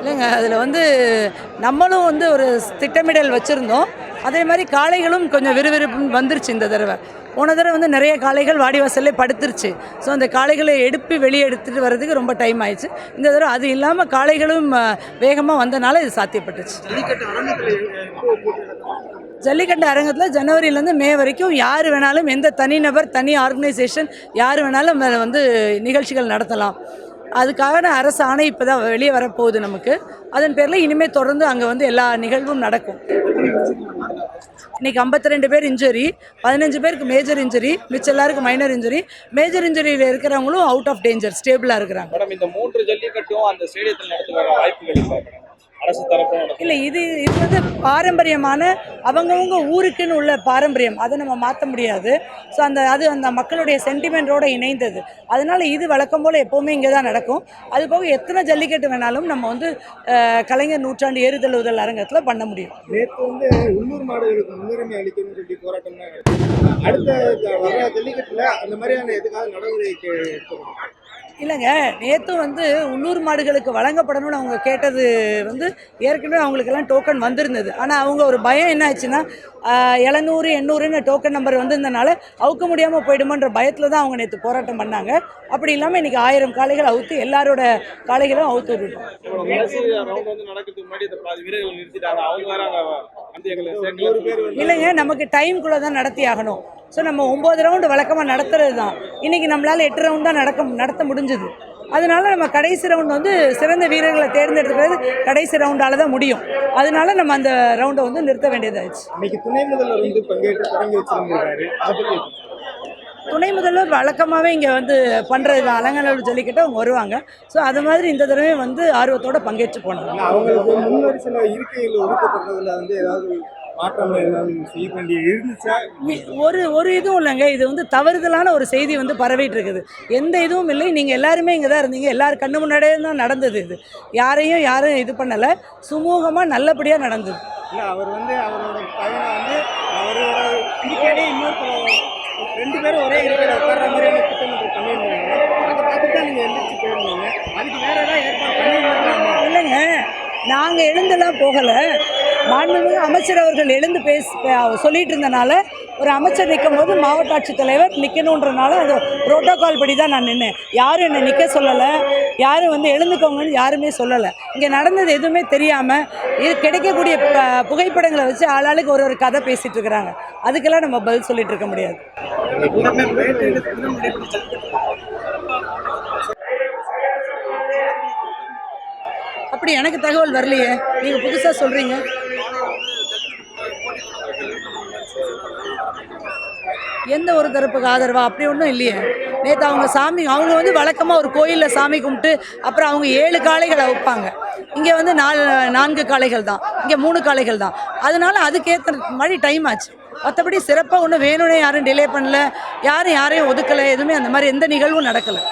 இல்லைங்க, அதில் வந்து நம்மளும் வந்து ஒரு திட்டமிடல் வச்சுருந்தோம். அதே மாதிரி காளைகளும் கொஞ்சம் விறுவிறுப்பு வந்துருச்சு இந்த தடவை. போன தடவை வந்து நிறைய காளைகள் வாடிவாசல்லே படுத்துருச்சு. ஸோ அந்த காளைகளை வெளியே எடுத்துகிட்டு வர்றதுக்கு ரொம்ப டைம் ஆயிடுச்சு. இந்த தடவை அது இல்லாமல் காளைகளும் வேகமாக வந்தனால இது சாத்தியப்பட்டுச்சு. ஜல்லிக்கட்டு அரங்கத்தில் ஜனவரியிலேருந்து மே வரைக்கும் யார் வேணாலும், எந்த தனிநபர், தனி ஆர்கனைசேஷன் யார் வேணாலும் வந்து நிகழ்ச்சிகள் நடத்தலாம். அதுக்கான அரசு ஆணை இப்போ தான் வெளியே வரப்போகுது நமக்கு. அதன் பேரில் இனிமேல் தொடர்ந்து அங்கே வந்து எல்லா நிகழ்வும் நடக்கும். இன்றைக்கி 52 பேர் இன்ஜுரி, 15 பேருக்கு மேஜர் இன்ஜுரி, மிச்சம் எல்லாருக்கும் மைனர் இன்ஜுரி. மேஜர் இன்ஜுரியில் இருக்கிறவங்களும் அவுட் ஆஃப் டேஞ்சர், ஸ்டேபிளாக இருக்கிறாங்க. மேடம், இந்த 3 ஜல்லிக்கட்டும் அந்த ஸ்டேடியத்தில் நடத்த வர வாய்ப்புகள் அரசு தரப்பு இல்லை, இது வந்து பாரம்பரியமான அவங்கவுங்க ஊருக்குன்னு உள்ள பாரம்பரியம், அதை நம்ம மாற்ற முடியாது. ஸோ அந்த மக்களுடைய சென்டிமெண்ட்டோடு இணைந்தது. அதனால் இது வழக்கம் போல் எப்போவுமே இங்கே தான் நடக்கும். அதுபோக எத்தனை ஜல்லிக்கட்டு வேணாலும் நம்ம வந்து கலைஞர் நூற்றாண்டு ஏறுதழுவுதல் அரங்கத்தில் பண்ண முடியும். நேற்று வந்து உள்ளூர் மாடுகளுக்கு முன்னுரிமை அளிக்கணும்னு சொல்லி போராட்டம் தான். அடுத்த வர ஜல்லிக்கட்டில் அந்த மாதிரியான எதுக்காக நடவடிக்கை எடுத்துக்கணும்? இல்லைங்க, நேற்று வந்து உள்ளூர் மாடுகளுக்கு வழங்கப்படணும்னு அவங்க கேட்டது வந்து ஏற்கனவே அவங்களுக்கெல்லாம் டோக்கன் வந்திருந்தது. ஆனால் அவங்க ஒரு பயம் என்ன ஆச்சுன்னா, 700 800ன்னு டோக்கன் நம்பர் வந்திருந்தனால அவுக்க முடியாமல் போயிடுமோன்ற பயத்தில் தான் அவங்க நேற்று போராட்டம் பண்ணாங்க. அப்படி இல்லாமல் இன்றைக்கி 1000 காளைகள் அவுத்து எல்லாரோட காளைகளும் அவுத்து விட்டுட்டோம். இல்லைங்க, நமக்கு டைம்குள்ளே தான் நடத்தி ஆகணும். ஸோ நம்ம 9 ரவுண்டு வழக்கமாக நடத்துறது தான். இன்றைக்கி நம்மளால் 8 ரவுண்ட் தான் நடத்த முடிஞ்சுது. அதனால நம்ம கடைசி ரவுண்ட் வந்து சிறந்த வீரர்களை தேர்ந்தெடுக்கிறது கடைசி ரவுண்டால் தான் முடியும். அதனால நம்ம அந்த ரவுண்டை வந்து நிறுத்த வேண்டியதாகிடுச்சு. இன்னைக்கு துணை முதல்வர் வந்து பங்கேற்று தொடங்கி வச்சிருந்தாரு. துணை முதல்வர் வழக்கமாகவே இங்கே வந்து பண்ணுறது தான், அலங்காநல்லூர் ஜல்லிக்கட்டு அவங்க வருவாங்க. ஸோ அது மாதிரி இந்த தடவை வந்து ஆர்வத்தோடு பங்கேற்று போனாங்க. அவங்களுக்கு முன்வரிசையில் இருக்கையில் ஒதுக்கப்பட்டதில் வந்து ஏதாவது ஒரு இதுவும் இல்லைங்க. இது வந்து தவறுதலான ஒரு செய்தி வந்து பரவிட்டு இருக்குது. எந்த இதுவும் இல்லை. நீங்கள் எல்லாருமே இங்கே தான் இருந்தீங்க. எல்லாரும் கண்ணு முன்னாடியே தான் நடந்தது. இது யாரும் இது பண்ணலை. சுமூகமாக நல்லபடியாக நடந்தது. இல்லை, அவர் வந்து அவரோட பையனை வந்து அவரோட இருக்கையே இன்னொரு 2 பேரும் ஒரே இருக்கையில் உட்கார்ற மாதிரியான திட்டமிட்டு பண்ணியிருந்தாங்க. அதை பார்த்துட்டு தான் நீங்கள் எழுந்திரிச்சு போயிருந்தீங்க. அதுக்கு வேறு ஏதாவது ஏற்பாடு பண்ணியிருந்தாங்க? இல்லைங்க, நாங்கள் எழுந்தெல்லாம் போகலை. மாண்புமிகு அமைச்சர் அவர்கள் எழுந்து சொல்லிட்டு இருந்தனால, ஒரு அமைச்சர் நிற்கும் போது மாவட்ட ஆட்சித்தலைவர் நிற்கணுன்றனால அது புரோட்டோகால் படி தான் நான் நின்னேன். யாரும் என்னை நிற்க சொல்லலை, யாரும் வந்து எழுந்துக்கோங்கன்னு யாருமே சொல்லலை. இங்கே நடந்தது எதுவுமே தெரியாமல் இது கிடைக்கக்கூடிய புகைப்படங்களை வச்சு ஆளாளுக்கு ஒரு கதை பேசிகிட்டு இருக்கிறாங்க. அதுக்கெல்லாம் நம்ம பதில் சொல்லிட்டு இருக்க முடியாது. அப்படி எனக்கு தகவல் வரலையே, நீங்கள் புதுசாக சொல்கிறீங்க. எந்த ஒரு தரப்புக்கு ஆதரவா அப்படி ஒன்றும் இல்லையே. நேற்று அவங்க வந்து வழக்கமாக ஒரு கோயிலில் சாமி கும்பிட்டு அப்புறம் அவங்க 7 காளைகளை வைப்பாங்க. இங்கே வந்து 4 காளைகள் தான், இங்கே 3 காளைகள் தான். அதனால அதுக்கேற்ற மாதிரி டைம் ஆச்சு. மற்றபடி சிறப்பாக ஒன்றும் வேணும்னே யாரும் டிலே பண்ணல, யாரையும் ஒதுக்கலை, எதுவுமே அந்த மாதிரி எந்த நிகழ்வும் நடக்கலை.